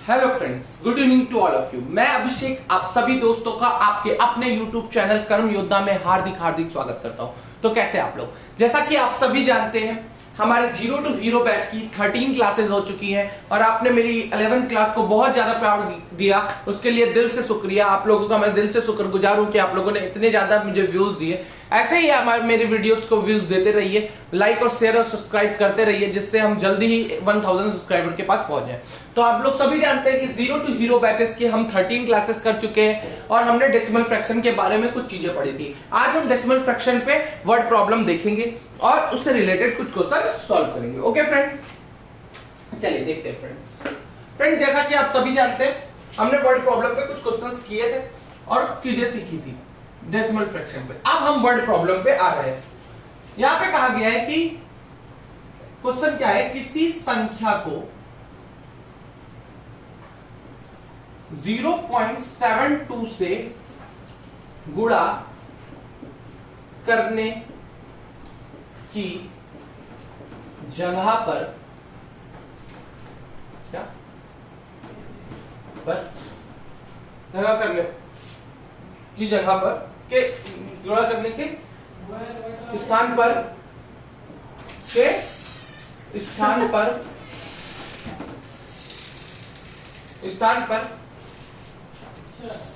Hello friends, good evening to all of you. मैं अभिषेक आप सभी दोस्तों का आपके अपने यूट्यूब चैनल कर्म योद्धा में हार्दिक हार्दिक स्वागत करता हूं। तो कैसे आप लोग, जैसा कि आप सभी जानते हैं हमारे जीरो टू हीरो बैच की 13 क्लासेस हो चुकी हैं और आपने मेरी 11th क्लास को बहुत ज्यादा प्यार दिया, उसके लिए दिल से शुक्रिया। आप लोगों का मैं दिल से शुक्रगुजार हूं कि आप लोगों ने इतने ज्यादा मुझे व्यूज दिए। ऐसे ही हमारे मेरे वीडियोस को व्यूज देते रहिए, लाइक और शेयर और सब्सक्राइब करते रहिए, जिससे हम जल्दी ही 1000 सब्सक्राइबर के पास पहुंच जाए। तो आप लोग सभी जानते हैं कि जीरो टू हीरो बैचेस की हम 13 क्लासेस कर चुके हैं और हमने डेसिमल फ्रैक्शन के बारे में कुछ चीजें पढ़ी थी। आज हम डेसिमल फ्रैक्शन पे वर्ड प्रॉब्लम देखेंगे और उससे रिलेटेड कुछ क्वेश्चन सॉल्व करेंगे। ओके फ्रेंड्स, चलिए देखते हैं फ्रेंड्स, जैसा कि आप सभी जानते हैं हमने वर्ड प्रॉब्लम पे कुछ क्वेश्चंस किए थे और चीजें सीखी थी डेसिमल फ्रैक्शन पे। अब हम वर्ड प्रॉब्लम पे आ रहे हैं। यहां पे कहा गया है कि क्वेश्चन क्या है, किसी संख्या को 0.72 से गुणा करने की जगह पर क्या पर जगह करने की जगह पर के गुणा करने के स्थान पर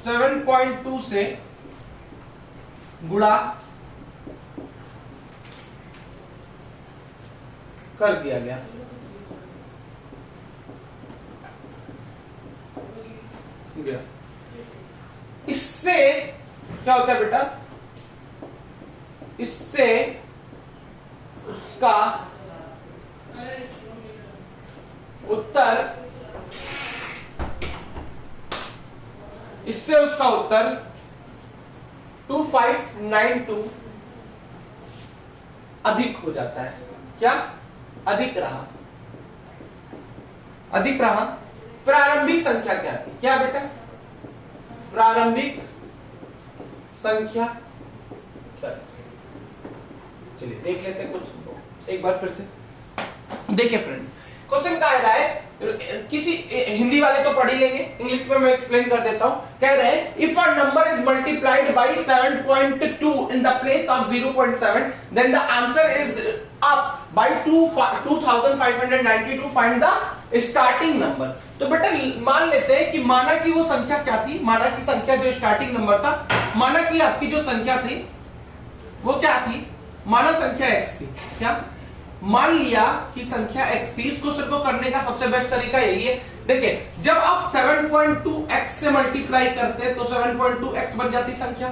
7.2 से गुणा कर दिया गया। इससे क्या होता है बेटा, इससे उसका उत्तर 2592 अधिक हो जाता है। क्या अधिक रहा प्रारंभिक संख्या क्या थी? क्या बेटा, प्रारंभिक संख्या क्या थी? चलिए देख लेते हैं क्वेश्चन को एक बार फिर से। देखिए फ्रेंड, क्वेश्चन कह रहा है, किसी हिंदी वाले तो पढ़ ही लेंगे, इंग्लिश में मैं एक्सप्लेन कर देता हूं। कह रहे हैं if a number is multiplied by 7.2 in the place of 0.7 then the answer is up by 2590 to find the starting number. तो बेटा मान लेते हैं कि माना कि वो संख्या क्या थी, माना की संख्या जो स्टार्टिंग नंबर था, माना कि आपकी जो संख्या थी वो क्या थी, माना संख्या x थी। क्या मान लिया कि संख्या x थी। इस क्वेश्चन को करने का सबसे बेस्ट तरीका यही है। देखिए जब आप 7.2x से मल्टीप्लाई करते तो 7.2x बन जाती संख्या,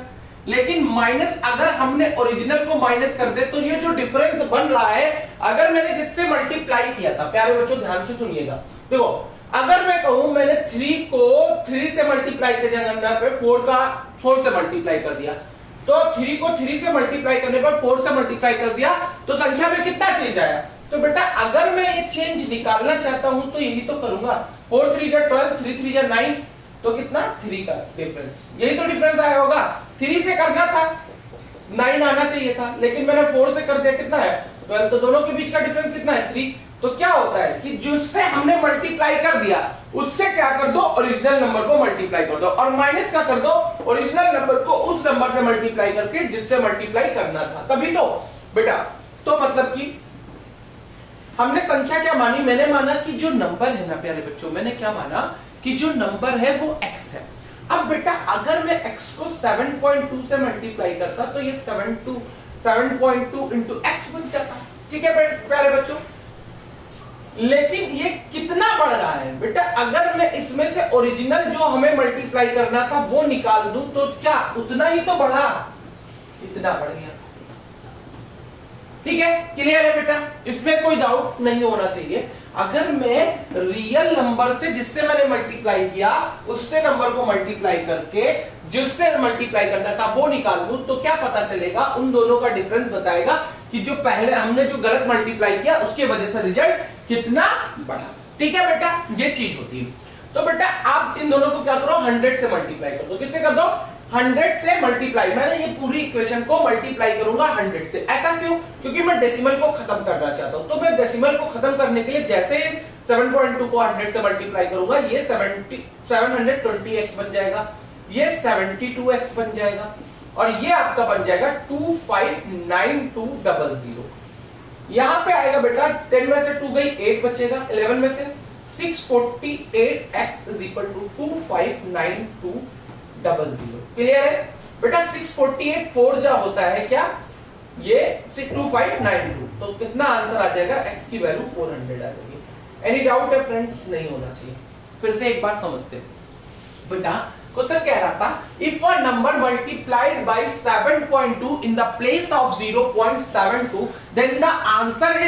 लेकिन माइनस अगर हमने ओरिजिनल को माइनस कर दे तो ये जो डिफरेंस बन रहा है, अगर मैंने जिससे मल्टीप्लाई किया था, प्यारे बच्चों ध्यान से सुनिएगा, देखो अगर मैं कहूं मैंने 3 को 3 से मल्टीप्लाई के जगह पे 4 से मल्टीप्लाई कर दिया, तो 3 को 3 से मल्टीप्लाई करने पर 4 से मल्टीप्लाई कर दिया तो संख्या में कितना चेंज आया। तो बेटा अगर मैं ये चेंज निकालना चाहता हूं तो यही तो करूंगा, 4 3 जा 12, 3 3 जा 9, तो कितना 3 का डिफरेंस, यही तो डिफरेंस आया होगा। 3 से करना था 9 आना चाहिए था, लेकिन मैंने 4 से कर दिया, कितना है 12, तो दोनों के बीच का डिफरेंस कितना है 3। तो क्या होता है कि जिससे हमने मल्टीप्लाई कर दिया उससे क्या कर दो, ओरिजिनल नंबर को मल्टीप्लाई कर दो, और माइनस का कर दो ओरिजिनल नंबर को उस नंबर से मल्टीप्लाई करके जिससे मल्टीप्लाई करना था। तभी तो बेटा, तो मतलब कि हमने संख्या क्या मानी, मैंने माना कि जो नंबर है ना प्यारे बच्चों, मैंने क्या माना कि जो नंबर है वो x है। अब बेटा अगर मैं x को 7.2 से मल्टीप्लाई करता तो ये 7.2 इंटू x बन जाता। ठीक है प्यारे बच्चों, लेकिन ये कितना बढ़ रहा है बेटा, अगर मैं इसमें से ओरिजिनल जो हमें मल्टीप्लाई करना था वो निकाल दूं तो क्या उतना ही तो बढ़ा, इतना बढ़ गया। ठीक है, क्लियर है बेटा, इसमें कोई डाउट नहीं होना चाहिए। अगर मैं रियल नंबर से जिससे मैंने मल्टीप्लाई किया उससे नंबर को मल्टीप्लाई करके जिससे मल्टीप्लाई करना था वो निकाल दूं तो क्या पता चलेगा, उन दोनों का डिफरेंस बताएगा कि जो पहले हमने जो गलत मल्टीप्लाई किया उसके वजह से रिजल्ट कितना बढ़ा। ठीक है बेटा, ये चीज होती है। तो बेटा आप इन दोनों को क्या करो, 100 से मल्टीप्लाई कर दो। किससे कर दो, 100 से मल्टीप्लाई, मैंने ये पूरी इक्वेशन को मल्टीप्लाई करूंगा 100 से। ऐसा क्यों? क्योंकि मैं डेसिमल को खत्म करना चाहता हूं। तो मैं डेसिमल को खत्म करने के लिए जैसे 7.2 को 100 से मल्टीप्लाई करूंगा, ये 720x बन जाएगा, ये 72x बन जाएगा, और ये आपका बन जाएगा 259200। यहां पे आएगा बेटा 10 में से 2 गई, 8 बचेगा, 11 में से 648x is equal to 259200। Clear है बेटा? 648 4 जा होता है क्या, ये 2592, तो कितना आंसर आ जाएगा, x की वैल्यू 400 आ जाएगी। एनी डाउट है फ्रेंड्स? नहीं होना चाहिए। फिर से एक बार समझते हैं बेटा। क्वेश्चन कह रहा था if a number multiplied by 7.2 in the place of 0.72 then the answer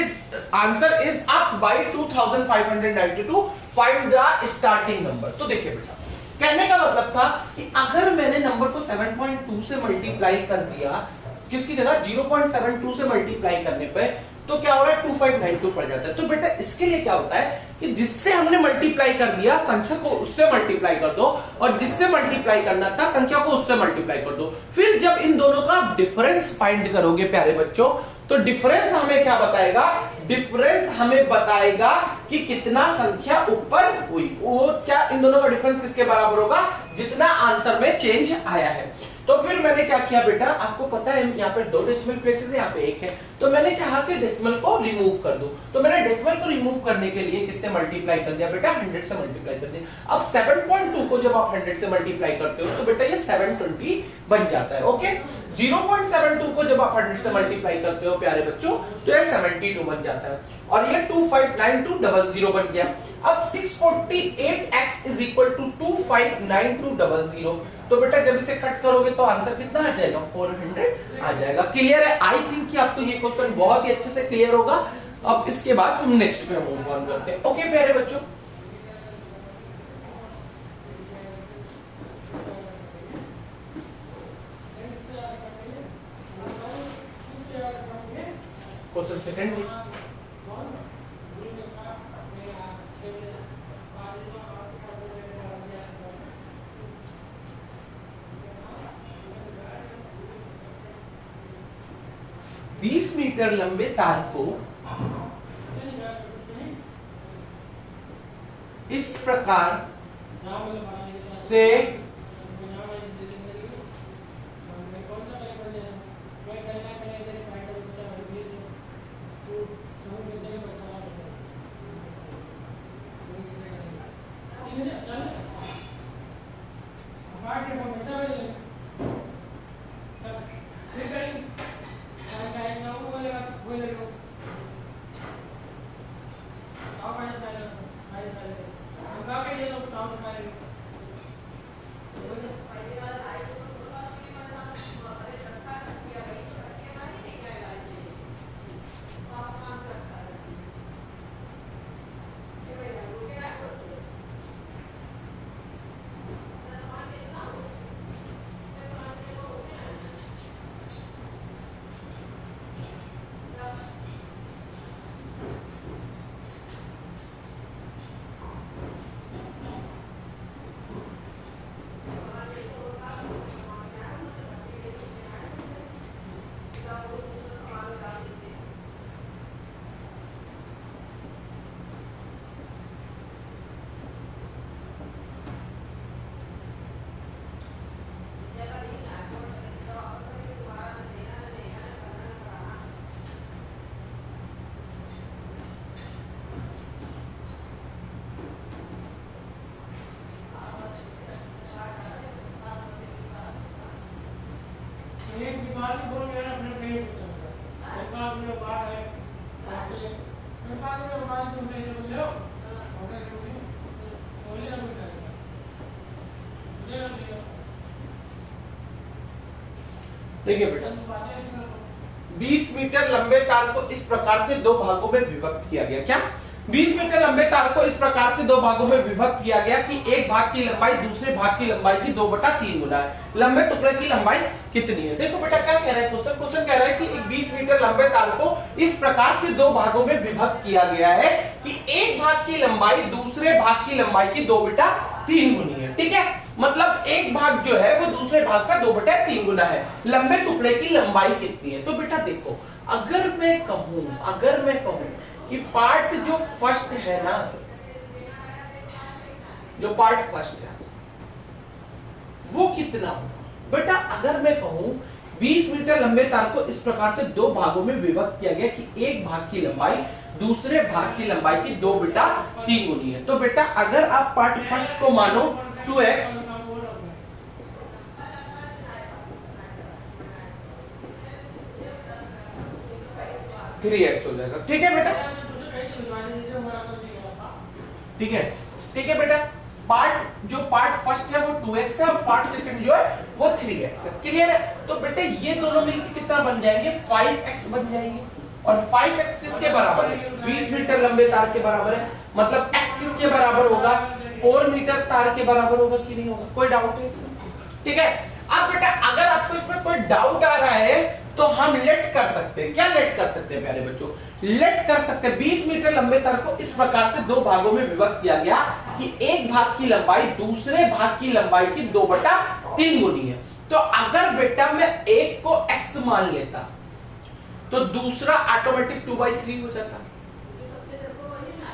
is up by 2592, find the starting number. तो देखिए बेटा, कहने का मतलब था कि अगर मैंने नंबर को 7.2 से मल्टीप्लाई कर दिया, किसकी जगह 0.72 से मल्टीप्लाई करने पे, तो क्या हो रहा है, 2592 पड़ जाता है। तो बेटा इसके लिए क्या होता है कि जिससे हमने मल्टीप्लाई कर दिया संख्या को उससे मल्टीप्लाई कर दो, और जिससे मल्टीप्लाई करना था संख्या को उससे मल्टीप्लाई कर दो। फिर जब इन दोनों का डिफरेंस फाइंड करोगे प्यारे बच्चों, तो डिफरेंस हमें क्या बताएगा, डिफरेंस हमें बताएगा कि कितना संख्या ऊपर हुई। और क्या इन दोनों का डिफरेंस किसके बराबर होगा, जितना आंसर में चेंज आया है। तो फिर मैंने क्या किया बेटा, आपको पता है यहाँ पे 2 डेसिमल प्लेसेस है, यहाँ पे 1 है, तो मैंने चाहा कि डेसिमल को रिमूव कर दूं। तो मैंने डेसिमल को रिमूव करने के लिए किससे मल्टीप्लाई कर दिया बेटा, 100 से मल्टीप्लाई कर दिया। अब 7.2 को जब आप 100 से मल्टीप्लाई करते हो तो बेटा ये 720 बन जाता है। ओके, 0.72 को जब आप 100 से मल्टीप्लाई करते हो प्यारे बच्चों, तो ये 72 बन जाता है, और ये 259200 बन गया। अब 648x इज इक्वल टू 259200, तो बेटा जब इसे कट करोगे तो आंसर कितना आ जाएगा, 400 आ जाएगा। क्लियर है? आई थिंक कि आपको ये क्वेश्चन बहुत ही अच्छे से क्लियर होगा। अब इसके बाद हम नेक्स्ट पे मूव ऑन करते हैं। ओके प्यारे बच्चों, क्वेश्चन सेकंड देखिए। बीस मीटर लंबे तार को इस प्रकार से देखिए बेटा, 20 मीटर लंबे तार को इस प्रकार से दो भागों में विभक्त किया गया। क्या 20 मीटर लंबे तार को इस प्रकार से दो भागों में विभक्त किया गया कि एक भाग की लंबाई दूसरे भाग की लंबाई की 2/3 गुना है। लंबे टुकड़े की लंबाई कितनी है? देखो बेटा क्या कह रहा है क्वेश्चन, क्वेश्चन कह रहा है कि एक 20 मीटर लंबे तार को इस प्रकार से दो भागों में विभक्त किया गया है कि एक भाग की लंबाई दूसरे भाग की लंबाई की 2/3 गुनी है। ठीक है, मतलब एक भाग जो है वो दूसरे भाग का 2/3 गुना है। लंबे टुकड़े की लंबाई कितनी है? तो बेटा देखो, अगर मैं कहूं कि पार्ट जो फर्स्ट है ना, जो पार्ट फर्स्ट है वो कितना होगा? बेटा अगर मैं कहूं 20 मीटर लंबे तार को इस प्रकार से दो भागों में विभक्त किया गया कि एक भाग की लंबाई दूसरे भाग की लंबाई की 2/3 गुनी है। तो बेटा अगर आप पार्ट फर्स्ट को मानो 2x, थ्री एक्स हो जाएगा। ठीक है बेटा, ठीक है बेटा। जो पार्ट फर्स्ट है वो 2x है और पार्ट सेकंड जो है वो 3x है। क्लियर है? तो बेटे ये दोनों मिलकर कितना बन जाएंगे? 5x बन जाएंगे। और 5x किसके बराबर है? 20 मीटर लंबे तार के बराबर है। मतलब x किसके बराबर होगा? 4 मीटर तार के बराबर होगा कि नहीं होगा? कोई डाउट है इसमें? ठीक है। अब बेटा अगर आपको इसमें कोई डाउट आ रहा है तो हम लेट कर सकते हैं। क्या लेट कर सकते हैं प्यारे बच्चों? लेट कर सकते हैं 20 मीटर लंबे तार को इस प्रकार से दो भागों में विभक्त किया गया कि एक भाग की लंबाई दूसरे भाग की लंबाई की 2/3 गुनी है। तो अगर बेटा मैं एक को x मान लेता तो दूसरा ऑटोमेटिक 2/3 हो जाता।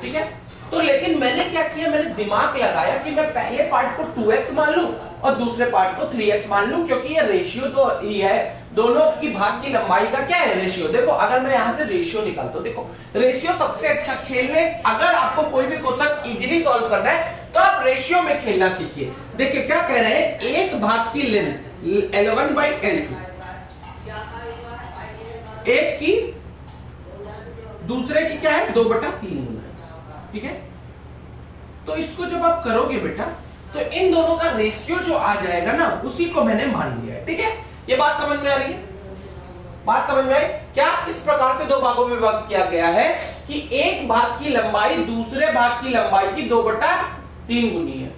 ठीक है। तो लेकिन मैंने क्या किया, मैंने दिमाग लगाया कि मैं पहले पार्ट को 2x मान लूं और दूसरे पार्ट को 3x मान लूं, क्योंकि ये रेशियो तो ही है, दोनों की भाग की लंबाई का क्या है? रेशियो। देखो अगर मैं यहां से रेशियो निकालता हूं, देखो रेशियो सबसे अच्छा खेलने, अगर आपको कोई भी क्वेश्चन इजीली सॉल्व करना है तो आप रेशियो में खेलना सीखिए। देखिए क्या कह रहे हैं, एक भाग की लेंथ L1/L2, एक की दूसरे की क्या है? 2/3 गुना। ठीक है। तो इसको जब आप करोगे बेटा तो इन दोनों का रेशियो जो आ जाएगा ना, उसी को मैंने मान लिया है। ठीक है। ये बात समझ में आ रही है? बात समझ में आई? क्या इस प्रकार से दो भागों में विभक्त किया गया है कि एक भाग की लंबाई दूसरे भाग की लंबाई की 2/3 गुनी है।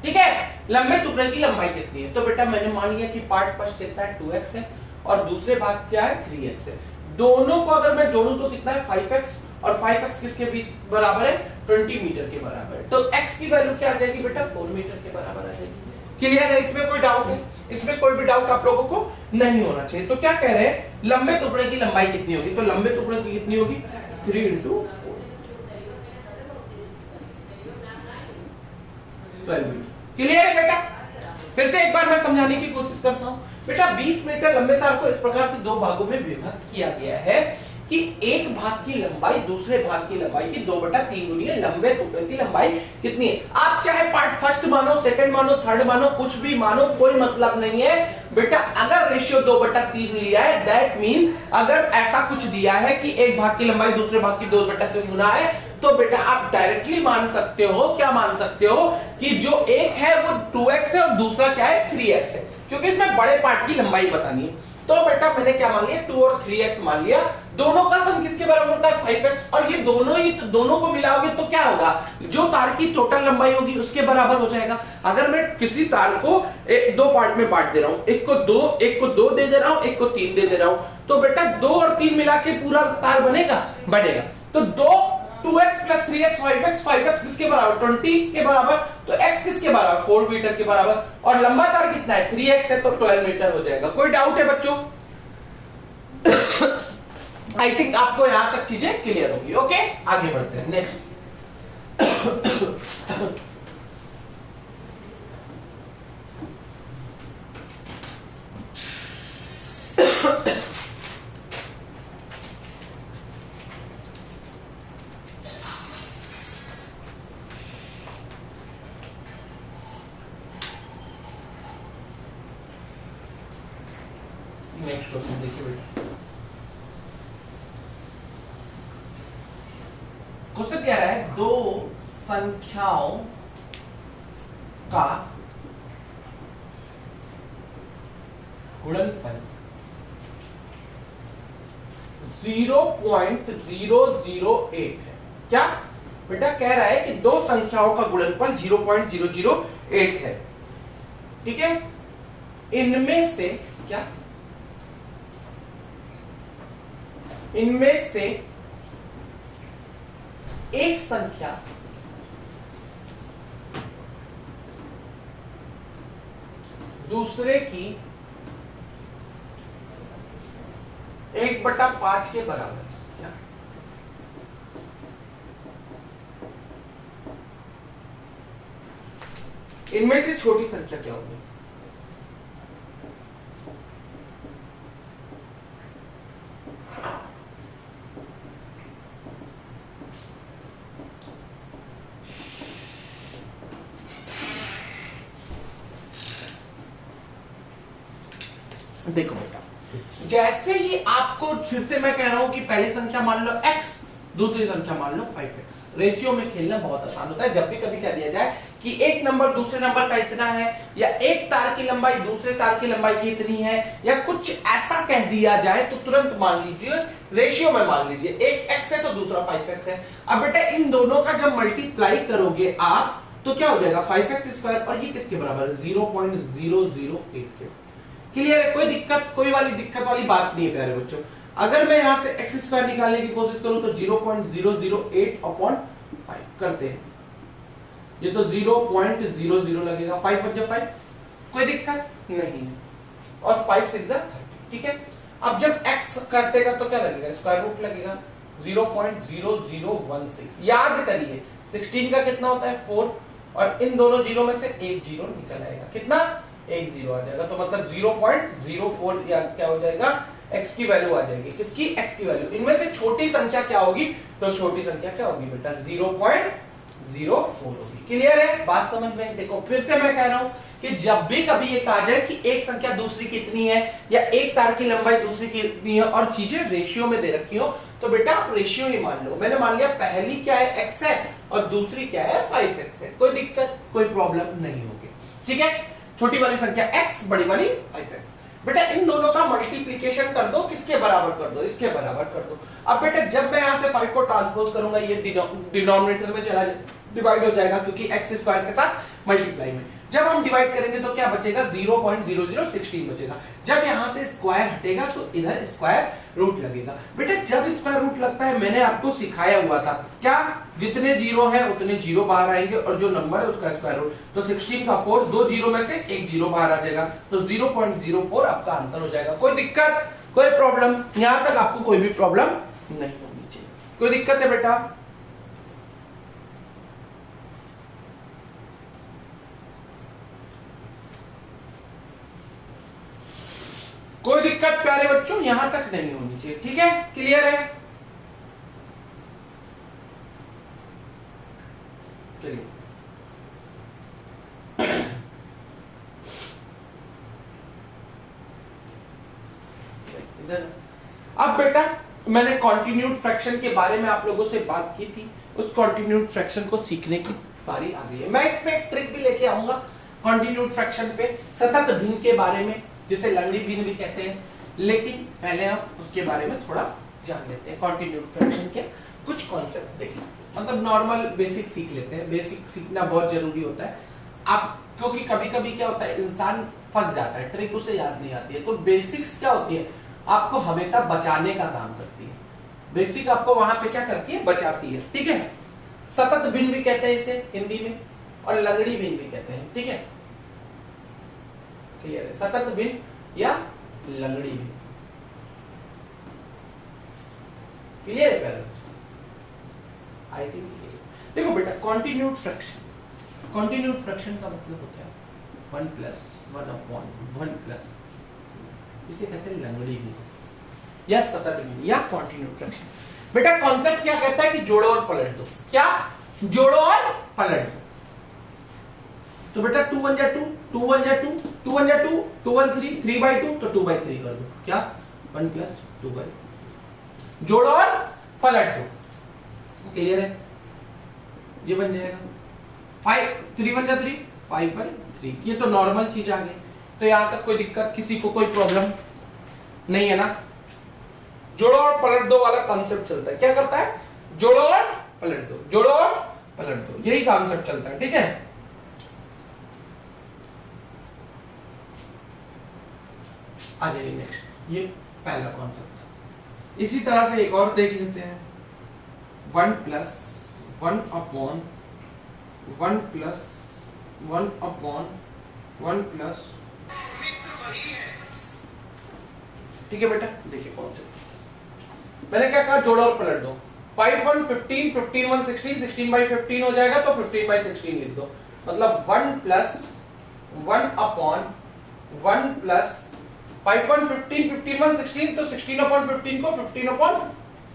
ठीक है। लंबे टुकड़े की लंबाई कितनी है? तो बेटा मैंने मान लिया कि पार्ट फर्स्ट कितना है? 2x है और दूसरे भाग क्या है? 3x है। दोनों को अगर मैं जोड़ूं तो कितना है? 5x। और 5x किसके बीच बराबर है? 20 मीटर के बराबर है। तो x की वैल्यू क्या आ जाएगी बेटा? 4 मीटर के बराबर आ जाएगी। क्लियर है? इसमें कोई डाउट है? इसमें कोई भी डाउट आप लोगों को नहीं होना चाहिए। तो क्या कह रहे हैं, लंबे टुकड़े की लंबाई कितनी होगी? तो लंबे टुकड़े की कितनी होगी? 3 × 4, 12 मीटर। क्लियर है बेटा? फिर से एक बार मैं समझाने की कोशिश करता हूं। बेटा 20 मीटर लंबे तार को इस प्रकार से दो भागों में विभक्त किया गया है कि एक भाग की लंबाई दूसरे भाग की लंबाई की 2/3 गुनी है। लंबे टुकड़े की लंबाई कितनी है? आप चाहे पार्ट फर्स्ट मानो, सेकंड मानो, थर्ड मानो, कुछ भी मानो, कोई मतलब नहीं है बेटा। अगर रेशियो 2/3 लिया है, दैट मीन अगर ऐसा कुछ दिया है कि एक भाग की लंबाई दूसरे भाग की 2/3 गुना है, तो बेटा आप डायरेक्टली मान सकते हो, क्या मान सकते हो कि जो एक है वो 2x है और दूसरा क्या है? 3x है, क्योंकि इसमें बड़े पार्ट की लंबाई बतानी है। तो बेटा मैंने क्या मान लिया? 2 और 3x मान लिया। दोनों का सम किसके बराबर होता है? 5x। और ये दोनों को मिलाओगे तो क्या होगा? जो तार की टोटल लंबाई होगी उसके बराबर हो जाएगा। अगर मैं किसी तार को दो पार्ट में बांट दे रहा हूं, एक को 2 दे दे रहा हूं, एक को 3 दे दे रहा हूं, तो बेटा 2 और 3 मिला के पूरा तार बनेगा? तो 2x + 3x 5x किसके बराबर? 20 के बराबर। तो x किसके बराबर? 4 मीटर के बराबर। और लंबा तार कितना है? 3x है, तो 12 मीटर हो जाएगा। कोई डाउट है बच्चों? आई थिंक आपको यहां तक चीजें क्लियर होगी। ओके, आगे बढ़ते हैं। नेक्स्ट क्वेश्चन देखिए बेटा। क्वेश्चन क्या है? दो संख्याओं का गुणनफल 0.008 है। क्या बेटा कह रहा है कि दो संख्याओं का गुणनफल 0.008 है। ठीक है। इनमें से क्या? इनमें से एक संख्या दूसरे की 1/5 के बराबर। क्या इनमें से छोटी संख्या क्या होगी? देखो बेटा, जैसे ही आपको फिर से मैं कह रहा हूं कि पहली संख्या मान लो x, दूसरी संख्या मान लो 5x। रेशियो में खेलना बहुत आसान होता है। जब भी कभी कह दिया जाए कि एक नंबर दूसरे नंबर का इतना है, या एक तार की लंबाई दूसरे तार की लंबाई की इतनी है, या कुछ ऐसा कह दिया जाए तो तुरंत मान लीजिए रेशियो में मान लीजिए एक x है तो दूसरा 5x है। अब बेटा इन दोनों का जब मल्टीप्लाई करोगे आप तो क्या हो जाएगा 5x² और ये किसके बराबर है? 0.008 के। क्लियर है? कोई दिक्कत वाली बात नहीं है प्यारे बच्चों। अगर मैं यहां से x² निकालने की कोशिश करूं तो 0.008/5 करते हैं, ये तो 0.00 लगेगा। 5 बचा 5, कोई दिक्कत नहीं है, और 5 6 30। ठीक है, अब जब x काटेगा तो क्या लगेगा? स्क्वायर रूट लगेगा 0.0016। याद करिए 16 का कितना होता है? 4, और इन दोनों जीरो में से एक जीरो निकल आएगा। कितना? एक जीरो आ जाएगा, तो मतलब 0.04 या क्या हो जाएगा? x की वैल्यू आ जाएगी। किसकी? x की वैल्यू। इनमें से छोटी संख्या क्या होगी? तो छोटी संख्या क्या होगी बेटा? 0.04 होगी। क्लियर है? बात समझ में? देखो फिर से मैं कह रहा हूं कि जब भी कभी ये कहा जाए कि एक संख्या दूसरी की इतनी है, या एक तार की लंबाई दूसरी की इतनी है, और चीजें रेशियो में दे रखी हो, तो बेटा आप रेशियो ही मान लो। मैंने मान लिया पहली क्या है? x है, और दूसरी क्या है? 5x है। कोई दिक्कत, कोई प्रॉब्लम नहीं होगी। ठीक है, छोटी वाली संख्या x, बड़ी वाली 5x। बेटा इन दोनों का मल्टीप्लिकेशन कर दो, किसके बराबर कर दो? इसके बराबर कर दो। अब बेटा जब मैं यहां से 5 को ट्रांसपोज करूंगा, ये डिनोमिनेटर में चला डिवाइड हो जाएगा, क्योंकि x² के साथ मल्टीप्लाई में। जब हम डिवाइड करेंगे तो क्या बचेगा? 0.0016 बचेगा। जब यहां से स्क्वायर हटेगा तो इधर स्क्वायर रूट लगेगा। बेटा जब स्क्वायर रूट लगता है, मैंने आपको सिखाया हुआ था क्या? जितने जीरो है उतने जीरो बाहर आएंगे, और जो नंबर है उसका स्क्वायर रूट। तो 16 का 4, दो जीरो में से एक जीरो बाहर आ जाएगा, तो 0.04 आपका आंसर हो जाएगा। कोई दिक्कत, कोई प्रॉब्लम? यहां तक आपको कोई भी प्रॉब्लम नहीं होनी चाहिए। कोई दिक्कत है बेटा? कोई दिक्कत प्यारे बच्चों यहां तक नहीं होनी चाहिए। ठीक है, क्लियर है? चलिए इधर। अब बेटा मैंने कॉन्टिन्यूड फ्रैक्शन के बारे में आप लोगों से बात की थी, उस कॉन्टिन्यूड फ्रैक्शन को सीखने की बारी आ गई है। मैं इसमें एक ट्रिक भी लेके आऊंगा कॉन्टिन्यूड फ्रैक्शन पे, सतत भिन्न के बारे में, जिसे लंगड़ी भिन्न भी कहते हैं। लेकिन पहले हम उसके बारे में थोड़ा जान लेते हैं। कॉन्टिन्यूड फ्रैक्शन के कुछ कॉन्सेप्ट देखें, मतलब नॉर्मल बेसिक सीख लेते हैं। बेसिक सीखना बहुत जरूरी होता है। आप क्योंकि कभी कभी क्या होता है, इंसान फंस जाता है, ट्रिक उसे याद नहीं आती है। तो बेसिक्स क्या होती है? आपको हमेशा बचाने का काम करती है। बेसिक आपको वहां पे क्या करती है? बचाती है। ठीक है, सतत भिन्न भी कहते हैं इसे हिंदी में, और लंगड़ी भिन्न भी कहते हैं। ठीक है, क्लियर है? सतत भिन्न या लंगड़ी भिन्न। क्लियर है पेरेंट्स? आई थिंक देखो बेटा, कॉन्टिन्यूड फ्रैक्शन, कॉन्टिन्यूड फ्रैक्शन का मतलब होता है 1 + 1/1 प्लस, इसे कहते हैं लंगड़ी भिन्न या सतत भिन्न या कॉन्टिन्यूड फ्रैक्शन। बेटा कॉन्सेप्ट क्या कहता है कि जोड़ो और पलट दो। क्या? जोड़ो और पलट दो। तो बेटा 2 1 जा 2, 2 1 जा 2, 2 1 जा 2, 2 1 3, 3/2, तो 2/3 कर दो। क्या? 1 + 2/, जोड़ो और पलट दो। क्लियर है? ये बन जाएगा 5, 3 1 जा 3, 5/3। ये तो नॉर्मल चीज आ गई। तो यहां तक कोई दिक्कत, किसी को कोई प्रॉब्लम नहीं है ना? जोड़ो और पलट दो वाला कॉन्सेप्ट चलता है। क्या करता है? जोड़ो और पलट दो, जोड़ो और पलट दो, यही कॉन्सेप्ट चलता है। ठीक है, आ जाइए नेक्स्ट। ये पहला कॉन्सेप्ट था। इसी तरह से एक और देख लेते हैं। 1 + 1/1 + 1/1 + ठीक है बेटा, देखिए कौन से मैंने क्या कहा, जोड़ो और पलट दो। 5 1 15, 15 1 16, 16 by 15 हो जाएगा तो 15 by 16 लिख दो, मतलब 1 प्लस 1 अपॉन 1 प्लस 5 1 15, 15 1 16, तो 16 अपॉन 15 को 15 अपॉन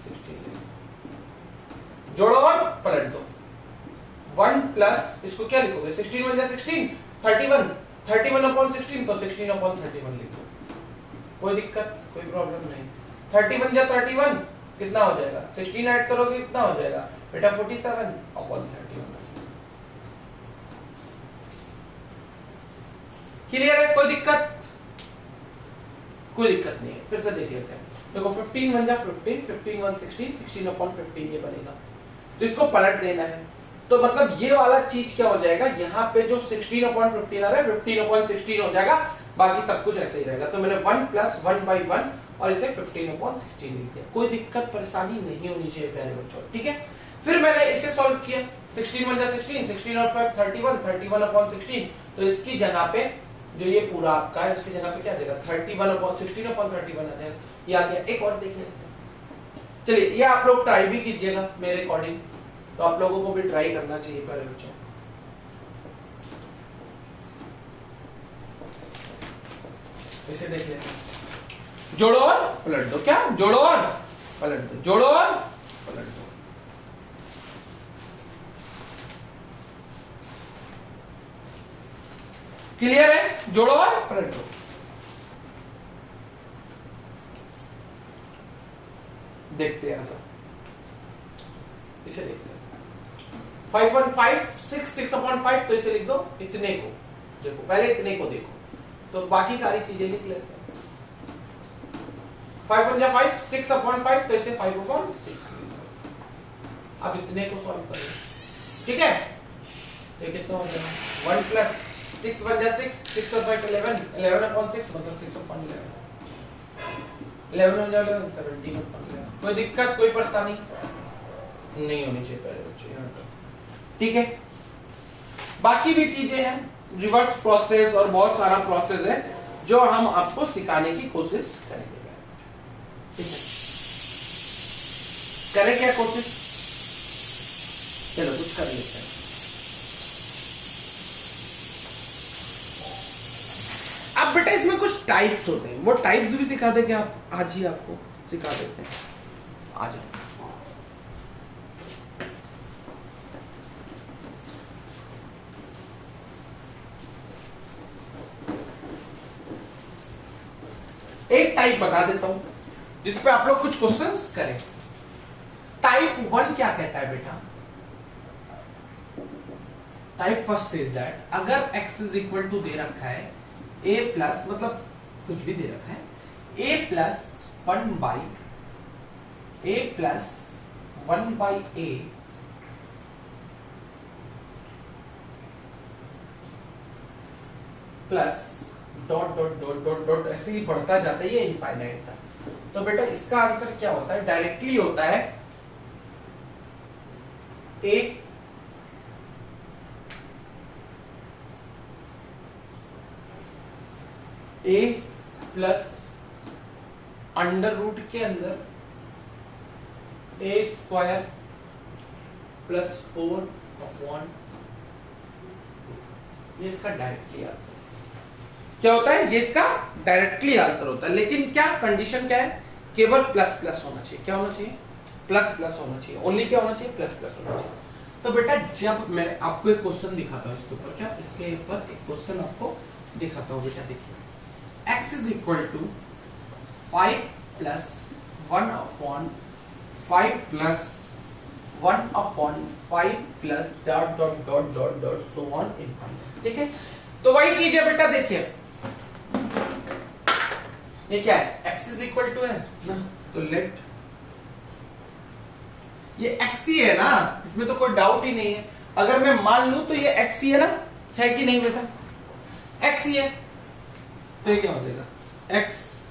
16 लिख दो, जोड़ो और पलट दो। 1 प्लस इसको क्या लिखोगे, 16 1 जा 16, 31, 31 अपॉन 16 तो 16 अपॉन 31 लिख दो, कोई दिक्कत कोई प्रॉब्लम नहीं। 31 जा 31 कितना हो जाएगा, 16 ऐड करोगे कितना हो जाएगा बेटा, 47 अपॉन 31। क्लियर है, कोई दिक्कत नहीं है। फिर से देख लेते हैं, देखो 15 1 जा 15, 15 1 16, 16 अपॉन 15 ये बनेगा, तो इसको पलट देना है, तो मतलब ये वाला चीज क्या हो जाएगा, यहाँ पे जो 16 अपॉन 15 आ रहा है 15 अपॉन 16 हो जाएगा, बाकी सब कुछ ऐसे ही रहेगा। तो मैंने 1 प्लस 1 by 1 और इसे 15 अपॉन 16 लिख दिया, कोई दिक्कत परेशानी नहीं होनी चाहिए प्यारे बच्चों, ठीक है। फिर मैंने इसे सॉल्व किया, 16 1 जा 16, 16 और 5 31, 31 अपॉन 16, तो इसकी जगह पे जो ये पूरा आपका है उसकी जगह पे क्या आ जाएगा, 31 अपॉन 16 अपॉन 31 आ जाएगा, ये आ गया। एक और देख लेते हैं, चलिए ये आप लोग ट्राई भी कीजिएगा मेरे अकॉर्डिंग, तो आप लोगों को भी ट्राई करना चाहिए प्यारे बच्चों। इसे देख लेते हैं, जोड़ो और पलट दो, क्या जोड़ो और पलट दो, जोड़ो और पलट दो। क्लियर है, जोड़ो और पलट दो। देखते हैं, इसे देखते हैं, 5 1 5 6 6 अपॉन 5, तो इसे लिख दो, इतने को देखो, पहले इतने को देखो, तो बाकी सारी चीजें लिख लेते हैं। 5 1 जा 5, 6 अपॉन 5, तो इसे 5 अपॉन 6। अब इतने को सॉल्व करें, ठीक है, ये कितना हो जाएगा, 1 प्लस 6 1 जा 6, 6 और 5 11, 11 अपॉन 6 मतलब 6 अपॉन 11, 11 हो जाएगा 17 अपॉन 11। कोई दिक्कत कोई परेशानी नहीं होनी चाहिए पहले बच्चे यहाँ तक, ठीक है। बाकी भी चीजें हैं, रिवर्स प्रोसेस और बहुत सारा प्रोसेस है जो हम आपको सिखाने की कोशिश करेंगे, ठीक है। करें क्या कोशिश, चलो कुछ कर लेते हैं। अब बेटा इसमें कुछ टाइप्स होते हैं, वो टाइप्स भी सिखा देंगे आप, आज ही आपको सिखा देते हैं, आ जाओ। एक टाइप बता देता हूं जिसपे आप लोग कुछ क्वेश्चंस करें। टाइप 1 क्या कहता है बेटा, टाइप फर्स्ट इज दैट अगर x इज इक्वल टू दे रखा है a प्लस, मतलब कुछ भी दे रखा है, a plus 1 by a plus 1 by a plus dot dot dot dot dot ऐसे ही बढ़ता जाता है ये इनफाइनाइट तक। तो बेटा इसका आंसर क्या होता है, डायरेक्टली होता है a प्लस अंडर रूट के अंदर a स्क्वायर प्लस 4 अपॉन, ये इसका डायरेक्टली आंसर क्या होता है, ये इसका डायरेक्टली आंसर होता है। लेकिन क्या कंडीशन क्या है, केवल प्लस प्लस होना चाहिए, क्या होना चाहिए, प्लस प्लस होना चाहिए, ओनली क्या होना चाहिए, प्लस प्लस होना चाहिए। तो बेटा जब मैं आपको एक क्वेश्चन दिखाता हूं इसके ऊपर, क्या इसके ऊपर एक क्वेश्चन आपको दिखाता हूं बेटा, देखिए x is equal to 5 plus 1 upon 5 plus 1 upon 5 plus dot dot dot dot dot so on infinite, ठीक है। तो वही चीज है बेटा, देखिए ये क्या है, x इज इक्वल टू है ना, तो लेट ये x ही है ना, इसमें तो कोई डाउट ही नहीं है। अगर मैं मान लूं तो ये x ही है ना, है कि नहीं बेटा, x ही है, तो ये क्या हो जाएगा, x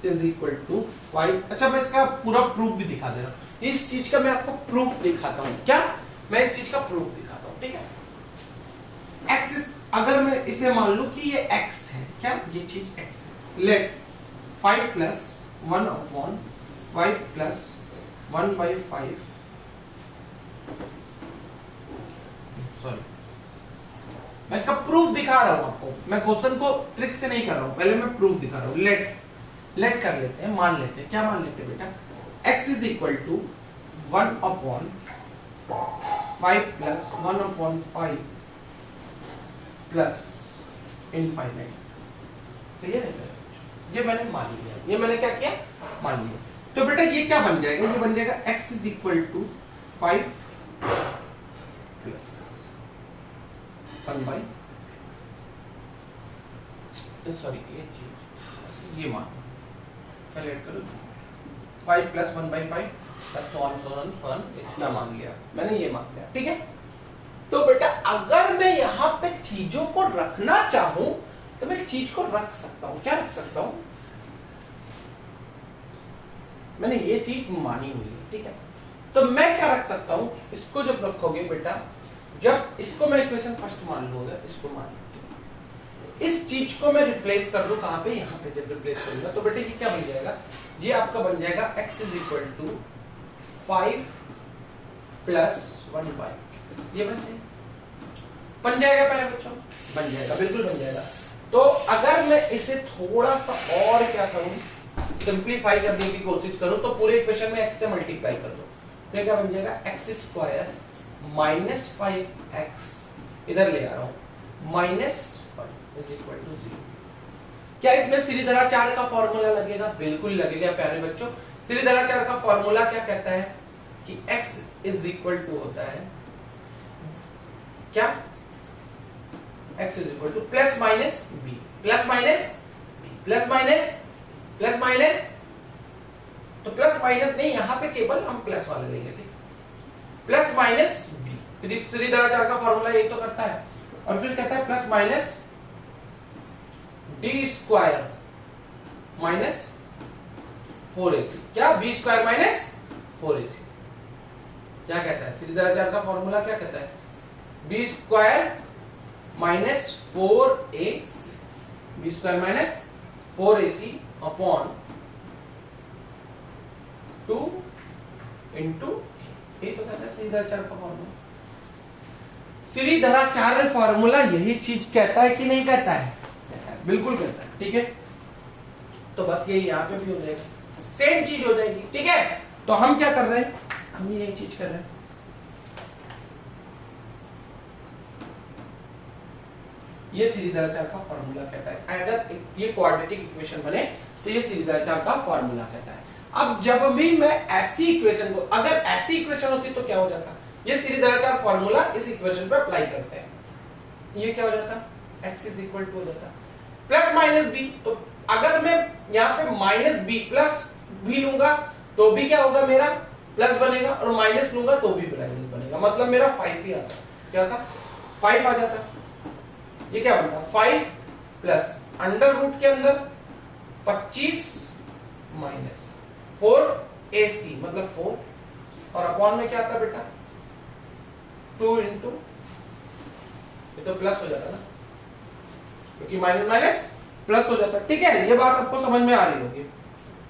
इज इक्वल टू 5। अच्छा मैं इसका पूरा प्रूफ भी दिखा दे रहा हूं, इस चीज का मैं आपको प्रूफ दिखाता हूं, क्या मैं इस चीज का प्रूफ दिखाता हूं, ठीक है। x अगर मैं इसे मान लूं कि ये x है, क्या ये चीज x है, let 5 plus 1 upon 5 plus 1/5, sorry मैं इसका प्रूफ दिखा रहा हूं आपको, मैं क्वेश्चन को ट्रिक से नहीं कर रहा हूं, पहले मैं प्रूफ दिखा रहा हूं। लेट कर लेते हैं, मान लेते हैं, क्या मान लेते हैं बेटा, x is equal to 1 upon 5 plus 1 upon 5 plus infinite. तो ये मैंने मान लिया, ये मैंने क्या किया, मान लिया। तो बेटा ये क्या बन जाएगा, ये बन जाएगा x is equal to 5 plus 1/, sorry ये चीज ये मान कैलकुलेट करो, 5 प्लस 1/5 प्लस so on इतना मान लिया मैंने, ये मान लिया, ठीक है। तो बेटा अगर मैं यहाँ पे चीजों को रखना चाहूं तो मैं चीज को रख सकता हूं, क्या रख सकता हूं, मैंने ये चीज मानी हुई है, ठीक है। तो मैं क्या रख सकता हूं, इसको जब रखोगे बेटा, जब इसको मैं इक्वेशन फर्स्ट मान लूंगा, इसको मान लूंगा, इस चीज को मैं रिप्लेस कर दूं कहां पे, यहां पे जब रिप्लेस करूंगा तो बेटा ये क्या बन जाएगा, ये आपका बन जाएगा x is equal to 5 plus 1/, ये बन जाएगा पहले बच्चों, बन जाएगा, बिल्कुल बन जाएगा। तो अगर मैं इसे थोड़ा सा और क्या करूं, सिंप्लीफाई करने की कोशिश करूं, तो पूरे इक्वेशन में x से मल्टीप्लाई कर दो, तो क्या बन जाएगा, x स्क्वायर माइनस 5x, इधर ले आ रहा हूं, माइनस 5 इज इक्वल टू 0। क्या इसमें श्रीधराचार्य का फॉर्मूला लगेगा, बिल्कुल लगेगा प्यारे बच्चों। श्रीधराचार्य का फॉर्मूला क्या कहता है कि x इज इक्वल टू होता है क्या, x is equal two plus minus b, plus minus b, plus minus plus minus, तो प्लस माइनस नहीं, यहां पे केवल हम प्लस वाले लेंगे, ठीक, प्लस माइनस b। श्रीधराचार्य का फॉर्मूला ये तो करता है, और फिर कहता है plus minus D square minus 4ac, क्या b स्क्वायर माइनस 4ac, क्या कहता है श्रीधराचार्य का फॉर्मूला, क्या कहता है, b square minus 4ac, b square minus 4ac upon 2 into, ये तो कहता है श्रीधराचार्य का फॉर्मूला। श्रीधराचार्य फॉर्मूला यही चीज कहता है कि नहीं कहता है, बिल्कुल कहता है, ठीक है। तो बस यही यहां पे भी हो जाएगा, सेम चीज हो जाएगी, ठीक है। तो हम क्या कर रहे हैं, हम यही चीज कर रहे हैं, ये श्रीधराचार्य का फॉर्मूला कहता है। अगर ये क्वाड्रेटिक इक्वेशन बने तो ये श्रीधराचार्य का फॉर्मूला कहता है। अब जब भी मैं ऐसी इक्वेशन को, अगर ऐसी इक्वेशन होती तो क्या हो जाता, ये श्रीधराचार्य फॉर्मूला इस इक्वेशन पे अप्लाई करते हैं, ये क्या हो जाता, x इज इक्वल टू हो जाता प्लस माइनस b। तो अगर मैं यहाँ पे माइनस b प्लस b लूंगा तो भी क्या होगा, मेरा प्लस बनेगा, और माइनस लूंगा तो भी माइनस बनेगा, मतलब मेरा 5 ही आता, क्या था 5 आ जाता। ये क्या बनता, 5 प्लस अंडर रूट के अंदर 25 माइनस 4ac मतलब 4, और अपॉन में क्या आता बेटा 2 इंटू, ये तो प्लस हो जाता ना, क्योंकि माइनस माइनस प्लस हो जाता, ठीक है। ये बात आपको समझ में आ रही होगी,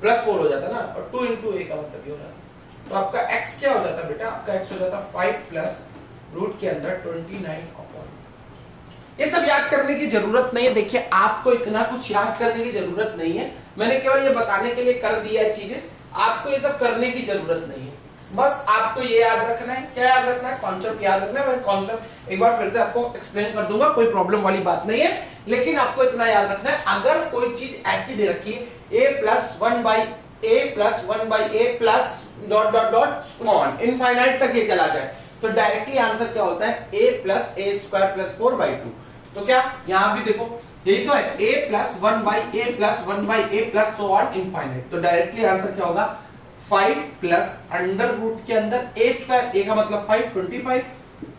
प्लस 4 हो जाता ना, और 2 इंटू a का मतलब ये हो जाता। तो आपका x क्या हो जाता बेटा, आपका x हो जाता 5 प्लस रूट के अंदर 29 अपॉन। ये सब याद करने की जरूरत नहीं है, देखिए आपको इतना कुछ याद करने की जरूरत नहीं है, मैंने केवल ये बताने के लिए कर दिया है चीजें, आपको ये सब करने की जरूरत नहीं है। बस आपको ये याद रखना है, क्या याद रखना है, कॉन्सेप्ट याद रखना है। मैं कॉन्सेप्ट एक बार फिर से आपको एक्सप्लेन कर दूंगा, कोई प्रॉब्लम वाली बात नहीं है, लेकिन आपको इतना याद रखना है, अगर कोई चीज ऐसी दे रखी है a plus 1/a plus 1/a plus dot dot dot small infinite तक ये चला जाए, तो डायरेक्टली आंसर क्या होता है, a plus a square plus 4/2। तो क्या यहां भी देखो यही तो है, a plus 1/a plus 1/a plus so on infinite. तो डायरेक्टली आंसर क्या होगा, 5 प्लस अंडर रूट के अंदर a स्क्वायर, a का मतलब 5 25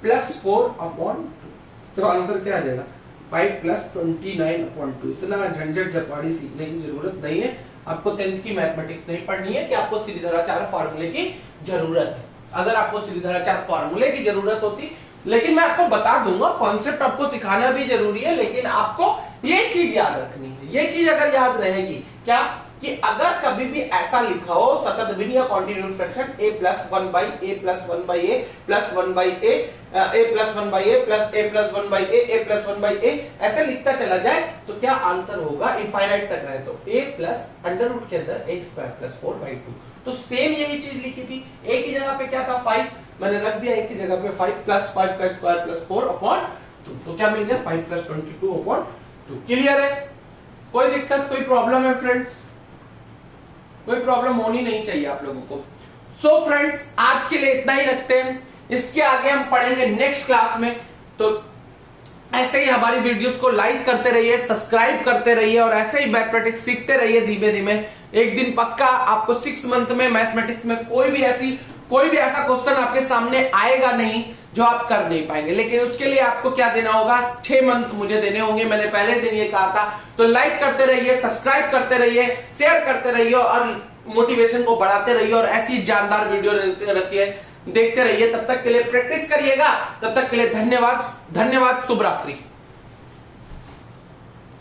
प्लस 4 अपॉन 2। तो आंसर क्या आ जाएगा, 5 प्लस 29 अपॉन 2। इसलिए झंझट झपाड़ी सीखने की जरूरत नहीं है, आपको 10th की मैथमेटिक्स नहीं पढ़नी है कि आपको श्रीधराचार्य फॉर्मूले की जरूरत है। अगर आपको श्रीधराचार्य फॉर्मूले की जरूरत होती लेकिन मैं आपको बता दूंगा, कॉन्सेप्ट आपको सिखाना भी जरूरी है, लेकिन आपको ये चीज याद रखनी है। ये चीज अगर याद रहेगी क्या, कि अगर कभी भी ऐसा लिखा हो सतत भिन्न या continued fraction a plus 1 by a plus 1 by a plus 1 by a plus 1 by a plus a plus 1 by a plus 1 by a, ऐसे लिखता चला जाए तो क्या आंसर होगा, इनफाइनाइट तक रहे तो a प्लस अंडर रूट के अंदर a स्क्वायर प्लस 4 बाई 2। तो सेम यही चीज लिखी थी, a की जगह पे क्या था 5, मैंने रख दिया a की जगह पे 5 प्लस 5 का स्क्वायर प्लस 4 अपॉन 2, तो क्या मिल गया 5 प्लस 22 अपॉन 2। क्लियर है, कोई दिक्कत कोई प्रॉब्लम है फ्रेंड्स? कोई प्रॉब्लम होनी नहीं चाहिए आप लोगों को। सो फ्रेंड्स आज के लिए इतना ही रखते हैं, इसके आगे हम पढ़ेंगे नेक्स्ट क्लास में। तो ऐसे ही हमारी वीडियोस को लाइक करते रहिए, सब्सक्राइब करते रहिए और ऐसे ही मैथमेटिक्स सीखते रहिए धीमे धीमे। एक दिन पक्का आपको 6 मंथ में मैथमेटिक्स में कोई भी ऐसा क्वेश्चन आपके सामने आएगा नहीं जो आप कर नहीं पाएंगे, लेकिन उसके लिए आपको क्या देना होगा, 6 मंथ मुझे देने होंगे, मैंने पहले दिन ये कहा था। तो लाइक करते रहिए, सब्सक्राइब करते रहिए, शेयर करते रहिए और मोटिवेशन को बढ़ाते रहिए और ऐसी जानदार वीडियो रखिए, देखते रहिए। तब तक के लिए प्रैक्टिस करिएगा, तब तक के लिए धन्यवाद, शुभ रात्रि।